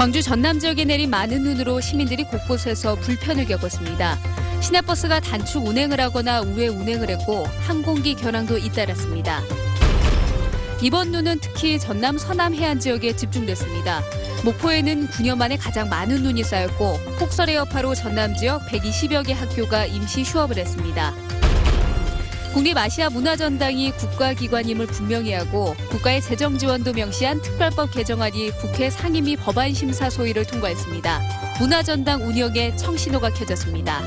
광주 전남 지역에 내린 많은 눈으로 시민들이 곳곳에서 불편을 겪었습니다. 시내버스가 단축 운행을 하거나 우회 운행을 했고 항공기 결항도 잇따랐습니다. 이번 눈은 특히 전남 서남 해안 지역에 집중됐습니다. 목포에는 9년 만에 가장 많은 눈이 쌓였고 폭설의 여파로 전남 지역 120여 개 학교가 임시 휴업을 했습니다. 국립아시아문화전당이 국가기관임을 분명히 하고 국가의 재정 지원도 명시한 특별법 개정안이 국회 상임위 법안 심사 소위를 통과했습니다. 문화전당 운영에 청신호가 켜졌습니다.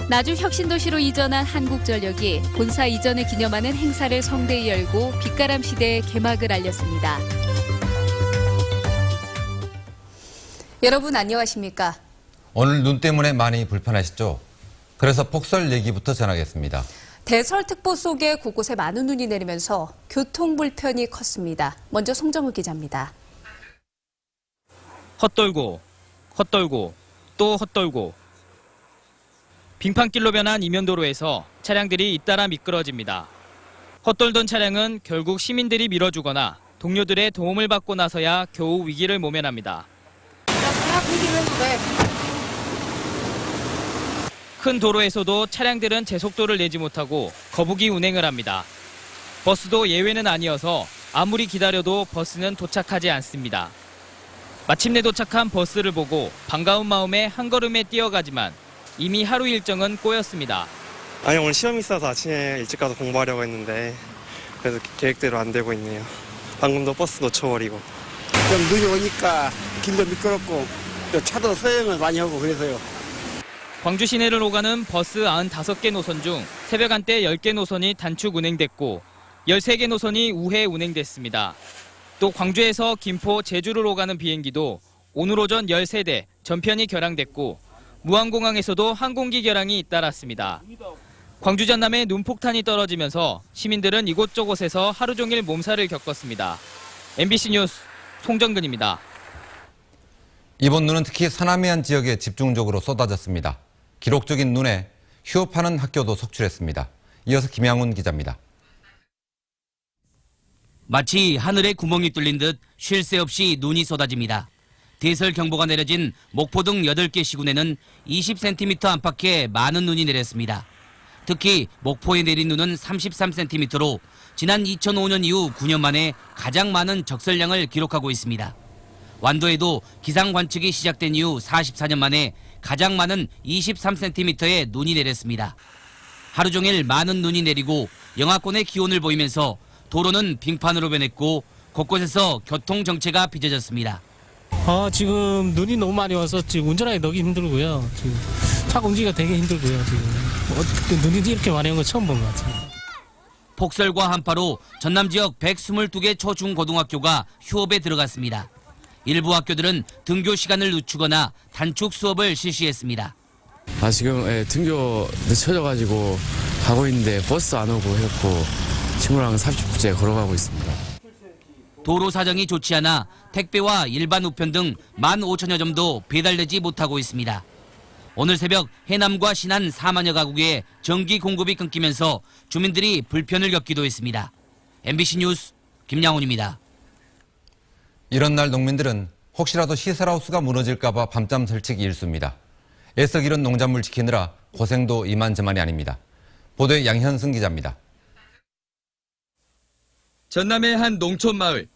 나주 혁신도시로 이전한 한국전력이 본사 이전을 기념하는 행사를 성대히 열고 빛가람 시대의 개막을 알렸습니다. 여러분 안녕하십니까? 오늘 눈 때문에 많이 불편하시죠? 그래서 폭설 얘기부터 전하겠습니다. 대설특보 속에 곳곳에 많은 눈이 내리면서 교통 불편이 컸습니다. 먼저 송정우 기자입니다. 헛돌고, 헛돌고, 또 헛돌고. 빙판길로 변한 이면도로에서 차량들이 잇따라 미끄러집니다. 헛돌던 차량은 결국 시민들이 밀어주거나 동료들의 도움을 받고 나서야 겨우 위기를 모면합니다. 큰 도로에서도 차량들은 제속도를 내지 못하고 거북이 운행을 합니다. 버스도 예외는 아니어서 아무리 기다려도 버스는 도착하지 않습니다. 마침내 도착한 버스를 보고 반가운 마음에 한 걸음에 뛰어가지만 이미 하루 일정은 꼬였습니다. 아니 오늘 시험 있어서 아침에 일찍 가서 공부하려고 했는데 그래서 계획대로 안 되고 있네요. 방금도 버스 놓쳐버리고. 좀 눈이 오니까 길도 미끄럽고 또 차도 서행을 많이 하고 그래서요. 광주 시내를 오가는 버스 95개 노선 중 새벽 한때 10개 노선이 단축 운행됐고 13개 노선이 우회 운행됐습니다. 또 광주에서 김포, 제주를 오가는 비행기도 오늘 오전 13대 전편이 결항됐고 무안공항에서도 항공기 결항이 잇따랐습니다. 광주 전남에 눈폭탄이 떨어지면서 시민들은 이곳저곳에서 하루 종일 몸살을 겪었습니다. MBC 뉴스 송정근입니다. 이번 눈은 특히 서남 해안 지역에 집중적으로 쏟아졌습니다. 기록적인 눈에 휴업하는 학교도 속출했습니다. 이어서 김양훈 기자입니다. 마치 하늘에 구멍이 뚫린 듯 쉴 새 없이 눈이 쏟아집니다. 대설 경보가 내려진 목포 등 8개 시군에는 20cm 안팎의 많은 눈이 내렸습니다. 특히 목포에 내린 눈은 33cm로 지난 2005년 이후 9년 만에 가장 많은 적설량을 기록하고 있습니다. 완도에도 기상 관측이 시작된 이후 44년 만에 가장 많은 23cm의 눈이 내렸습니다. 하루 종일 많은 눈이 내리고 영하권의 기온을 보이면서 도로는 빙판으로 변했고 곳곳에서 교통 정체가 빚어졌습니다. 지금 눈이 너무 많이 와서 지금 운전하기 너무 힘들고요. 지금 차 움직이기가 되게 힘들고요. 지금 눈이 이렇게 많이 온 거 처음 본 것 같습니다. 폭설과 한파로 전남 지역 122개 초중고등학교가 휴업에 들어갔습니다. 일부 학교들은 등교 시간을 늦추거나 단축 수업을 실시했습니다. 지금 등교 늦춰져가지고 가고 있는데 버스 안 오고 해갖고 친구랑 30분째 걸어가고 있습니다. 도로 사정이 좋지 않아 택배와 일반 우편 등 15,000여 점도 배달되지 못하고 있습니다. 오늘 새벽 해남과 신안 4만여 가구에 전기 공급이 끊기면서 주민들이 불편을 겪기도 했습니다. MBC 뉴스 김양훈입니다. 이런 날 농민들은 혹시라도 시설하우스가 무너질까 봐 밤잠 설치기 일쑤입니다. 애써 기른 농작물 지키느라 고생도 이만저만이 아닙니다. 보도에 양현승 기자입니다. 전남의 한 농촌 마을.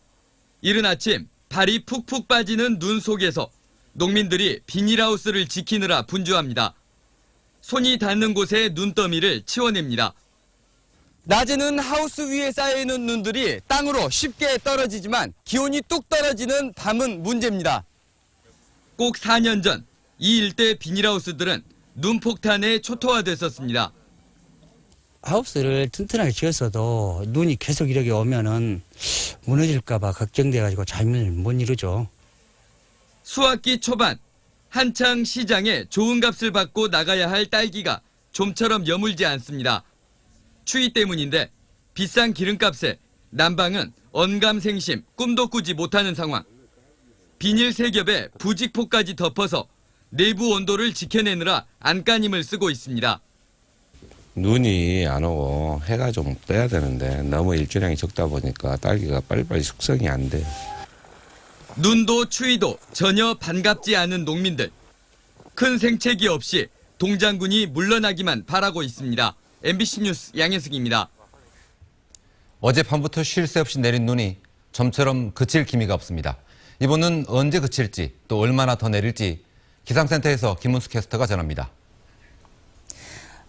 이른 아침 발이 푹푹 빠지는 눈 속에서 농민들이 비닐하우스를 지키느라 분주합니다. 손이 닿는 곳에 눈더미를 치워냅니다. 낮에는 하우스 위에 쌓여있는 눈들이 땅으로 쉽게 떨어지지만 기온이 뚝 떨어지는 밤은 문제입니다. 꼭 4년 전 이 일대 비닐하우스들은 눈폭탄에 초토화됐었습니다. 하우스를 튼튼하게 지었어도 눈이 계속 이렇게 오면은 무너질까봐 걱정돼가지고 잠을 못 이루죠. 수학기 초반 한창 시장에 좋은 값을 받고 나가야 할 딸기가 좀처럼 여물지 않습니다. 추위 때문인데 비싼 기름값에 난방은 언감생심 꿈도 꾸지 못하는 상황. 비닐 세 겹에 부직포까지 덮어서 내부 온도를 지켜내느라 안간힘을 쓰고 있습니다. 눈이 안 오고 해가 좀 떠야 되는데 너무 일조량이 적다 보니까 딸기가 빨리빨리 숙성이 안 돼요. 눈도 추위도 전혀 반갑지 않은 농민들. 큰 생채기 없이 동장군이 물러나기만 바라고 있습니다. MBC 뉴스 양혜승입니다. 어젯밤부터 쉴 새 없이 내린 눈이 좀처럼 그칠 기미가 없습니다. 이번은 언제 그칠지 또 얼마나 더 내릴지 기상센터에서 김은수 캐스터가 전합니다.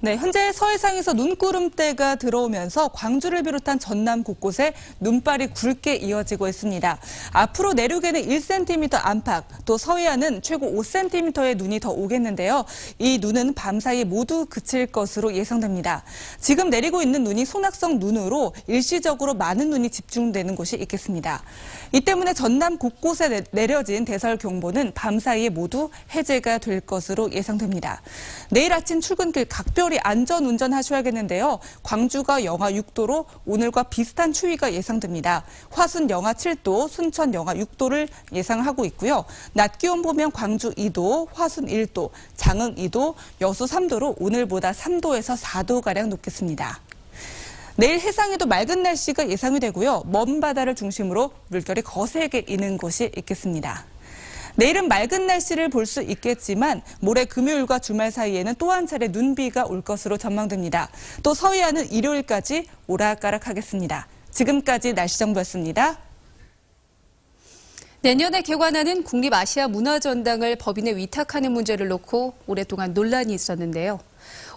네, 현재 서해상에서 눈구름대가 들어오면서 광주를 비롯한 전남 곳곳에 눈발이 굵게 이어지고 있습니다. 앞으로 내륙에는 1cm 안팎, 또 서해안은 최고 5cm의 눈이 더 오겠는데요. 이 눈은 밤사이 모두 그칠 것으로 예상됩니다. 지금 내리고 있는 눈이 소낙성 눈으로 일시적으로 많은 눈이 집중되는 곳이 있겠습니다. 이 때문에 전남 곳곳에 내려진 대설 경보는 밤사이에 모두 해제가 될 것으로 예상됩니다. 내일 아침 출근길 각별히 안전 운전하셔야겠는데요. 광주가 영하 6도로 오늘과 비슷한 추위가 예상됩니다. 화순 영하 7도, 순천 영하 6도를 예상하고 있고요. 낮 기온 보면 광주 2도, 화순 1도, 장흥 2도, 여수 3도로 오늘보다 3도에서 4도가량 높겠습니다. 내일 해상에도 맑은 날씨가 예상이 되고요. 먼 바다를 중심으로 물결이 거세게 이는 곳이 있겠습니다. 내일은 맑은 날씨를 볼 수 있겠지만 모레 금요일과 주말 사이에는 또 한 차례 눈비가 올 것으로 전망됩니다. 또 서해안은 일요일까지 오락가락하겠습니다. 지금까지 날씨 정보였습니다. 내년에 개관하는 국립아시아문화전당을 법인에 위탁하는 문제를 놓고 오랫동안 논란이 있었는데요.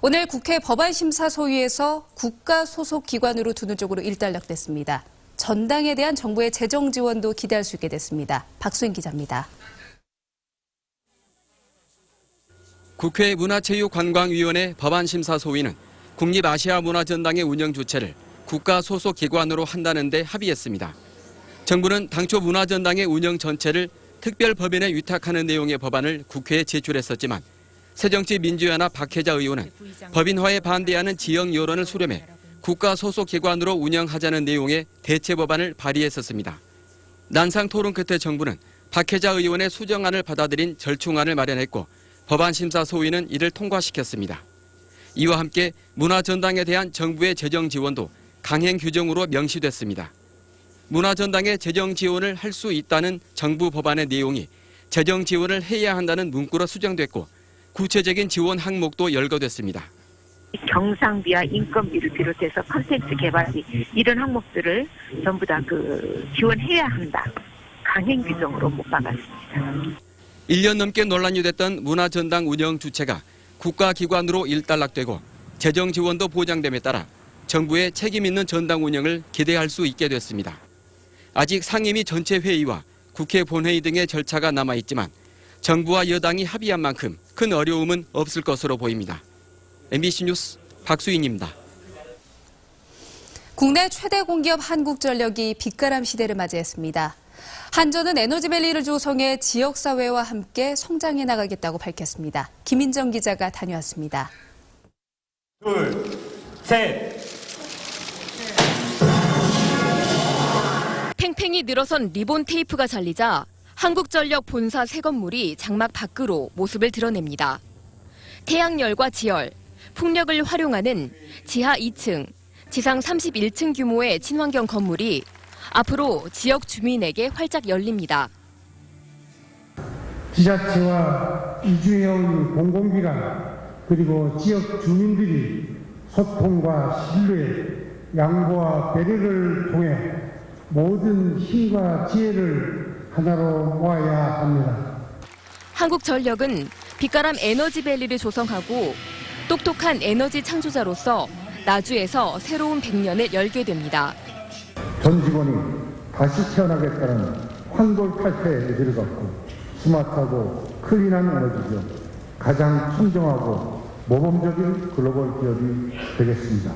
오늘 국회 법안심사소위에서 국가 소속 기관으로 두는 쪽으로 일단락됐습니다. 전당에 대한 정부의 재정 지원도 기대할 수 있게 됐습니다. 박수인 기자입니다. 국회 문화체육관광위원회 법안심사소위는 국립아시아문화전당의 운영 주체를 국가 소속 기관으로 한다는 데 합의했습니다. 정부는 당초 문화전당의 운영 전체를 특별법인에 위탁하는 내용의 법안을 국회에 제출했었지만 새정치민주연합 박혜자 의원은 법인화에 반대하는 지역 여론을 수렴해 국가 소속 기관으로 운영하자는 내용의 대체 법안을 발의했었습니다. 난상 토론 끝에 정부는 박혜자 의원의 수정안을 받아들인 절충안을 마련했고 법안심사소위는 이를 통과시켰습니다. 이와 함께 문화전당에 대한 정부의 재정 지원도 강행 규정으로 명시됐습니다. 문화전당의 재정 지원을 할 수 있다는 정부 법안의 내용이 재정 지원을 해야 한다는 문구로 수정됐고 구체적인 지원 항목도 열거됐습니다. 경상비와 인건비를 비롯해서 콘텐츠 개발비 이런 항목들을 전부 다 지원해야 한다. 강행 규정으로 못 박았습니다. 1년 넘게 논란이 됐던 문화전당 운영 주체가 국가기관으로 일단락되고 재정 지원도 보장됨에 따라 정부의 책임 있는 전당 운영을 기대할 수 있게 됐습니다. 아직 상임위 전체 회의와 국회 본회의 등의 절차가 남아있지만 정부와 여당이 합의한 만큼 큰 어려움은 없을 것으로 보입니다. MBC 뉴스 박수인입니다. 국내 최대 공기업 한국전력이 빛가람 시대를 맞이했습니다. 한전은 에너지밸리를 조성해 지역사회와 함께 성장해 나가겠다고 밝혔습니다. 김인정 기자가 다녀왔습니다. 둘, 셋. 팽팽히 늘어선 리본 테이프가 잘리자 한국전력 본사 새 건물이 장막 밖으로 모습을 드러냅니다. 태양열과 지열, 풍력을 활용하는 지하 2층, 지상 31층 규모의 친환경 건물이 앞으로 지역 주민에게 활짝 열립니다. 지자체와 이주해온 공공기관 그리고 지역 주민들이 소통과 신뢰, 양보와 배려를 통해 모든 힘과 지혜를 하나로 모아야 합니다. 한국전력은 빛가람 에너지밸리를 조성하고 똑똑한 에너지 창조자로서 나주에서 새로운 100년을 열게 됩니다. 전 직원이 다시 태어나겠다는 환골탈태 의지를 갖고 스마트하고 클린한 에너지죠. 가장 청정하고 모범적인 글로벌 기업이 되겠습니다.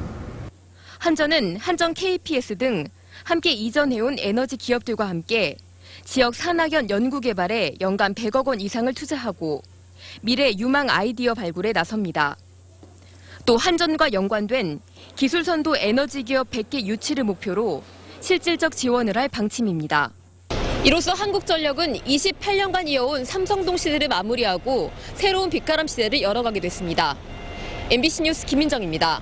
한전은 한전 KPS 등 함께 이전해온 에너지 기업들과 함께 지역 산학연 연구개발에 연간 100억 원 이상을 투자하고 미래 유망 아이디어 발굴에 나섭니다. 또 한전과 연관된 기술선도 에너지 기업 100개 유치를 목표로 실질적 지원을 할 방침입니다. 이로써 한국전력은 28년간 이어온 삼성동 시대를 마무리하고 새로운 빛가람 시대를 열어가게 됐습니다. MBC 뉴스 김민정입니다.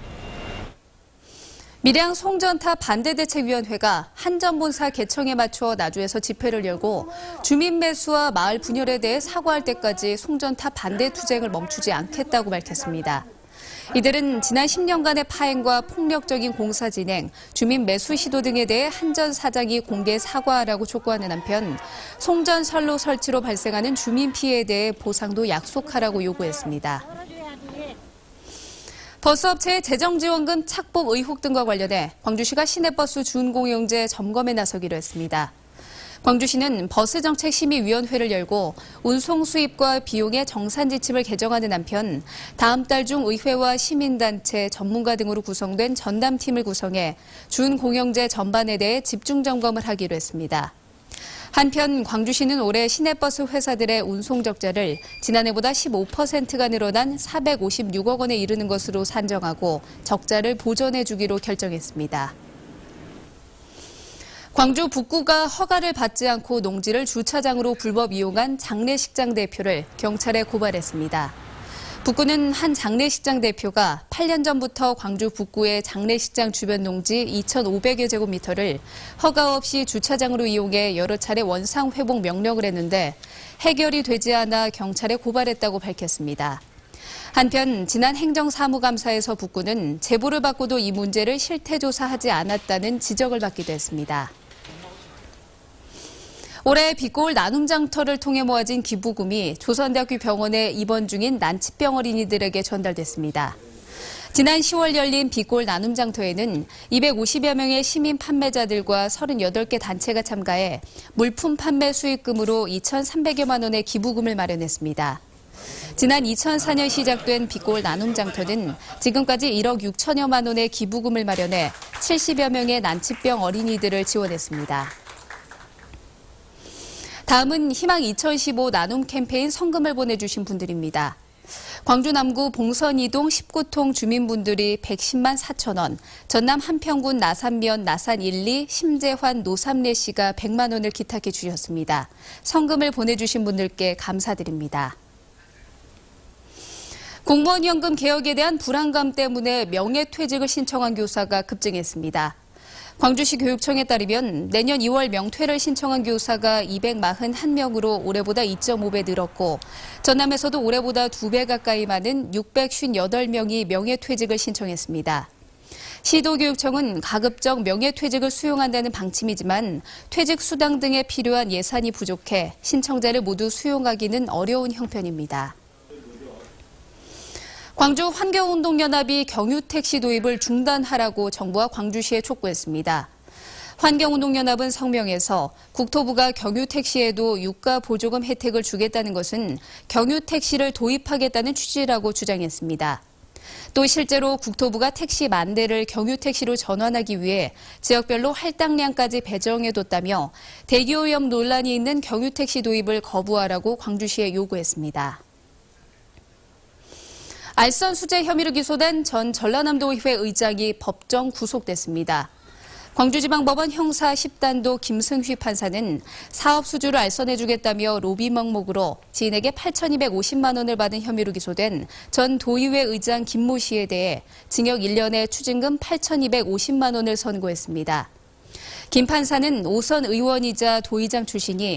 밀양 송전탑 반대대책위원회가 한전본사 개청에 맞춰 나주에서 집회를 열고 주민 매수와 마을 분열에 대해 사과할 때까지 송전탑 반대 투쟁을 멈추지 않겠다고 밝혔습니다. 이들은 지난 10년간의 파행과 폭력적인 공사 진행, 주민 매수 시도 등에 대해 한전 사장이 공개 사과하라고 촉구하는 한편 송전 선로 설치로 발생하는 주민 피해에 대해 보상도 약속하라고 요구했습니다. 버스업체의 재정지원금 착복 의혹 등과 관련해 광주시가 시내버스 준공영제 점검에 나서기로 했습니다. 광주시는 버스정책심의위원회를 열고 운송 수입과 비용의 정산 지침을 개정하는 한편 다음 달 중 의회와 시민단체, 전문가 등으로 구성된 전담팀을 구성해 준공영제 전반에 대해 집중 점검을 하기로 했습니다. 한편 광주시는 올해 시내버스 회사들의 운송 적자를 지난해보다 15%가 늘어난 456억 원에 이르는 것으로 산정하고 적자를 보전해 주기로 결정했습니다. 광주 북구가 허가를 받지 않고 농지를 주차장으로 불법 이용한 장례식장 대표를 경찰에 고발했습니다. 북구는 한 장례식장 대표가 8년 전부터 광주 북구의 장례식장 주변 농지 2,500여 제곱미터를 허가 없이 주차장으로 이용해 여러 차례 원상 회복 명령을 했는데 해결이 되지 않아 경찰에 고발했다고 밝혔습니다. 한편 지난 행정사무감사에서 북구는 제보를 받고도 이 문제를 실태조사하지 않았다는 지적을 받기도 했습니다. 올해 빛고울 나눔장터를 통해 모아진 기부금이 조선대학교 병원에 입원 중인 난치병 어린이들에게 전달됐습니다. 지난 10월 열린 빛고울 나눔장터에는 250여 명의 시민 판매자들과 38개 단체가 참가해 물품 판매 수익금으로 2,300여만 원의 기부금을 마련했습니다. 지난 2004년 시작된 빛고울 나눔장터는 지금까지 1억 6천여만 원의 기부금을 마련해 70여 명의 난치병 어린이들을 지원했습니다. 다음은 희망 2015 나눔 캠페인 성금을 보내주신 분들입니다. 광주 남구 봉선 2동 19통 주민분들이 110만 4천 원, 전남 한평군 나산면 나산 1, 2 심재환 노삼래 씨가 100만 원을 기탁해 주셨습니다. 성금을 보내주신 분들께 감사드립니다. 공무원 연금 개혁에 대한 불안감 때문에 명예퇴직을 신청한 교사가 급증했습니다. 광주시 교육청에 따르면 내년 2월 명퇴를 신청한 교사가 241명으로 올해보다 2.5배 늘었고 전남에서도 올해보다 2배 가까이 많은 658명이 명예퇴직을 신청했습니다. 시도교육청은 가급적 명예퇴직을 수용한다는 방침이지만 퇴직 수당 등에 필요한 예산이 부족해 신청자를 모두 수용하기는 어려운 형편입니다. 광주 환경운동연합이 경유택시 도입을 중단하라고 정부와 광주시에 촉구했습니다. 환경운동연합은 성명에서 국토부가 경유택시에도 유가 보조금 혜택을 주겠다는 것은 경유택시를 도입하겠다는 취지라고 주장했습니다. 또 실제로 국토부가 택시 10,000대를 경유택시로 전환하기 위해 지역별로 할당량까지 배정해뒀다며 대기오염 논란이 있는 경유택시 도입을 거부하라고 광주시에 요구했습니다. 알선 수재 혐의로 기소된 전 전라남도의회 의장이 법정 구속됐습니다. 광주지방법원 형사 10단도 김승휘 판사는 사업 수주를 알선해주겠다며 로비 명목으로 지인에게 8,250만 원을 받은 혐의로 기소된 전 도의회 의장 김모 씨에 대해 징역 1년에 추징금 8,250만 원을 선고했습니다. 김 판사는 5선 의원이자 도의장 출신이